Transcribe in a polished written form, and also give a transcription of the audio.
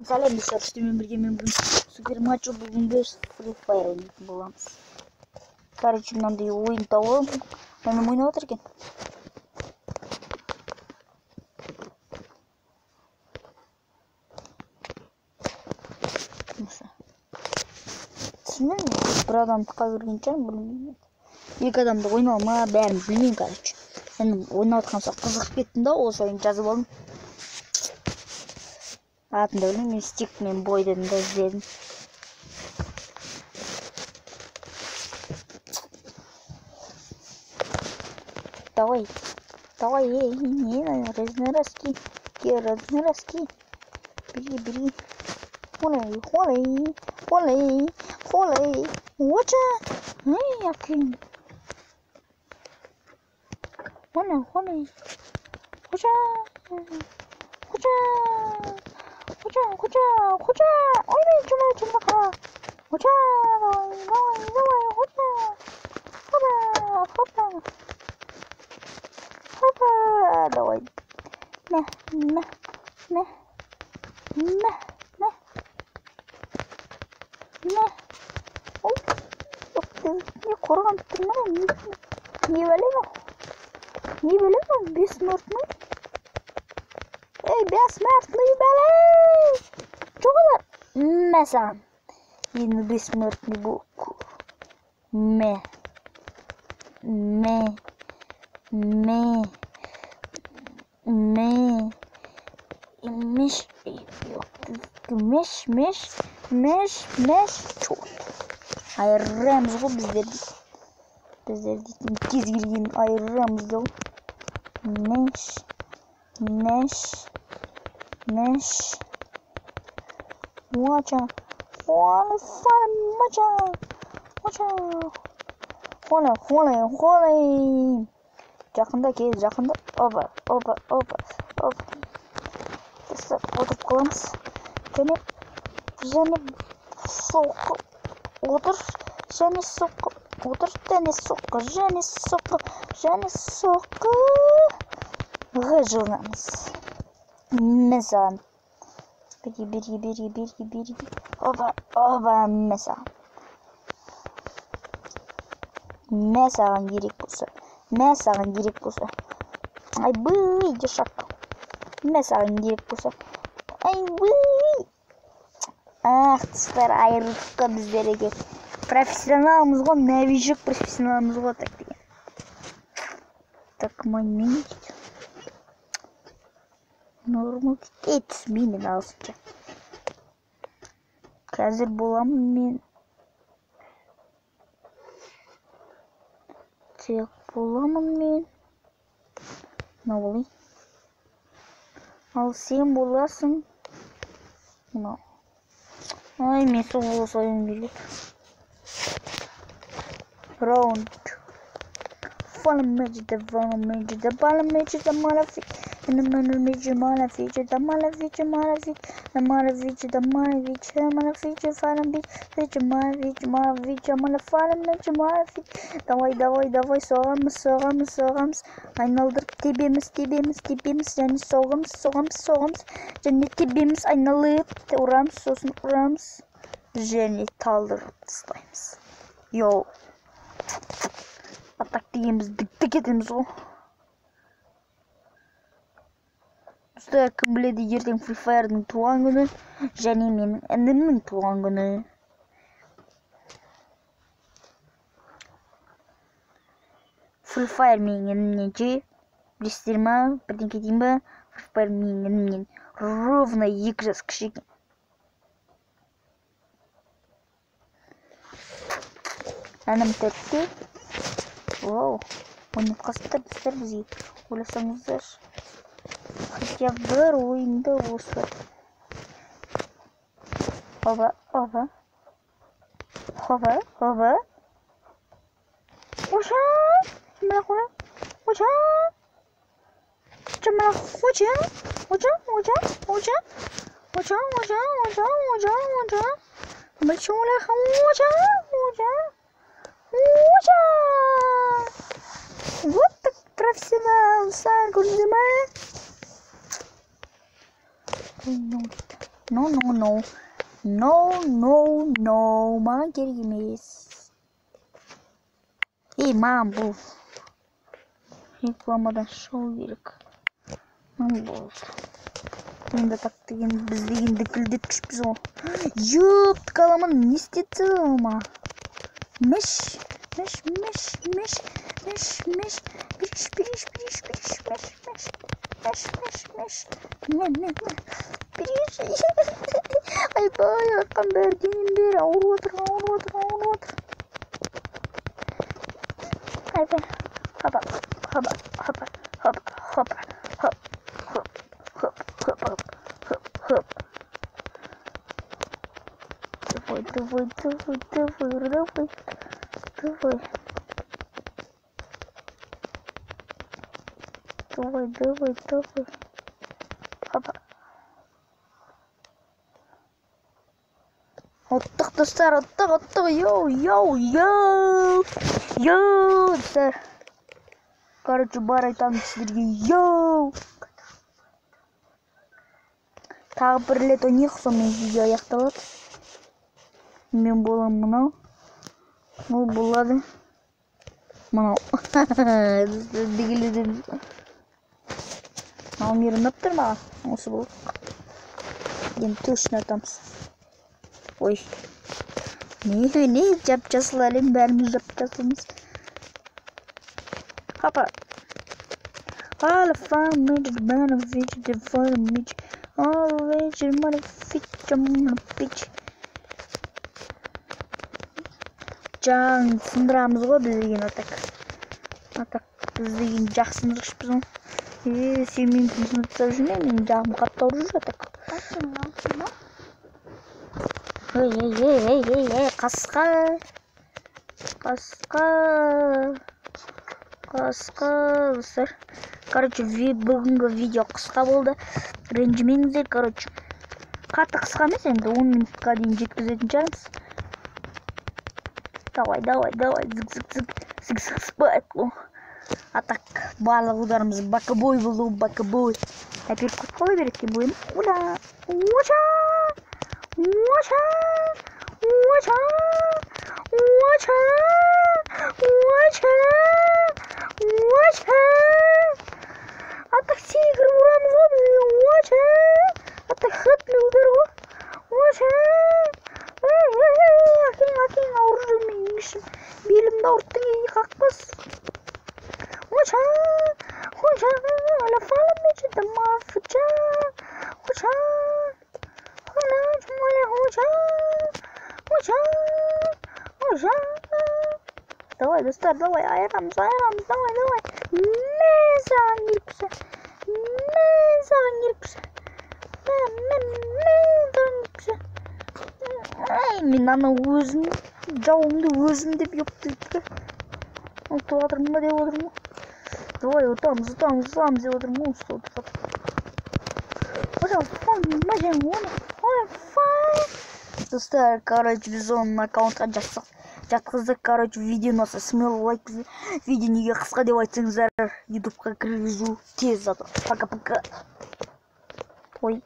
Сәлем достар, мен бүгін супер матч бүгінгі Free Fire ойнайтын боламыз. Короче, мынандай ойын тауып, мен ойнап отыр екен. Түсінемін, бір адамды қағырген шығар, білмеймін. Екі адамды ойнау ма, бәрін білмеймін, короче. Мен ойнап отқан соң қызығып кеттім да, осы ойын жазып алдым. Атын да білмеймін, мен стик мен бой дедім да іздедім. Давай, не, разнороски, бери, холей, watcha, якин, холей, watcha, ой, чума, watcha, давай, хопа, давай, на. Ой, не қорған тұрмай, не білем, бессмертный. Эй, бессмертный, бәлей! Жоғалар, мәсаған. Енді бессмертный бұл. Меш, чот. Айырамыз ғой біздерді кез келген айырамыз да. Меш. Watcha. Холей. Жақында. Опа. Отырып қаламыз. Және соққы отыр, және соққы ғажығамыз. Мәсаған. Бери. Опа, мәсаған керек болса. Ай, бұй, дешақ. Мәсаған керек болса. Ай, бұй. Достар, айырылыққа біздерге. Профессионалымыз ғой, навижік профессионалымыз ғой, так деген. Так, мен нормал етсмеймін алысынша. Қазір боламын мен. Тек боламын мен. Науылай. Ал сен боласың. Мынау. Ай, мен сол болса ойын береді. Раунд. Follow me to the malafi. And the malafi, давай, соғамыз. Айналдырып тебеміз, және соғамыз, және тебеміз, айналып, ұрамыз, және талдырып тастаймыз. Йоу. Атак дегеніміз дік етеміз ғой. Достар, кім біледі, ертең Free Fire'дың туған күні, және менің інімнің туған күні. Free Fire менің інімнен білесіздер ма? Бірден кетейін ба? Free Fire менің інімнен ровно 2 жас кіші екен. Әнім тәтті. Вау, ойнатқасыздар достар бізге. Ойласаңыздар. Хотя бір ойында осы. Опа. Оча! Вот так профессионал, сам, курзима. Ой, ну, маған керек емес. Маған бұл рекламадан шығу керек. Болды. Енді так деген біз дегенді күлдеткішпіз ғой. Ёпты қаламын, не істетті ма? Меш. Айбай, атқан бәрденен бері ауырып отыр. Айбай, хаба. Давай. Хаба. Оттық достар, оттық. Йоу, достар. Короче, бар айтамын сіздерге. Йоу. Тағы бір рет ойнайық, сонымен видео аяқталады. Мен боламын мынау. Ол болады. Мынау. Дегеледен. Мынау мерініп тұр маған. Осы бұл. Енді точно атамыз. Ой. Не жап-жасыл әлем, бәріміз жап-жасылмыз. Хапа. All the fun, major, banner, feature, the fun, major. All the major, money, feature, bitch. Жаң сындырамыз ғой біз деген атак біз деген жақсындырышпыз ғой. Сен мен сындыртсап жүрме, мен жағым қатты ауырып жүр атак. Қасқа достар. Короче, бүгінгі видео қысқа болды. Ренжімеңіздер, короче. Қатты қысқа емес, енді 10 минутқа дейін жеткізетін шығармыз. Давай, зиг спайк. А так, барлық ударымыз бакабой болды, бакабой. Әпер көп қала береді екен бойым. А так сегір ұрамыз ғой бізге. А так хатный удар ғой. Әкең ауыр жүрмей еңішім. Белімді ауырттың еңі қақпас. Алафалым мечеті мафыча. Давай, достар, давай, айырамыз, давай. Мен саған келіпсі. Мен ана өзім, жауымды өзім деп ептілді. Ұлтып атырмын ба деп отырмын. Давай, ұтамыз деп отырмын. Достар, короче, біз оның аккаунтқа жатқыздық. Короче, видео ұнаса смело лайк бізге. Видео неге қысқа деп айтсаңыздар, ютубқа кіргізу тез зато. Пока-пока. Ой.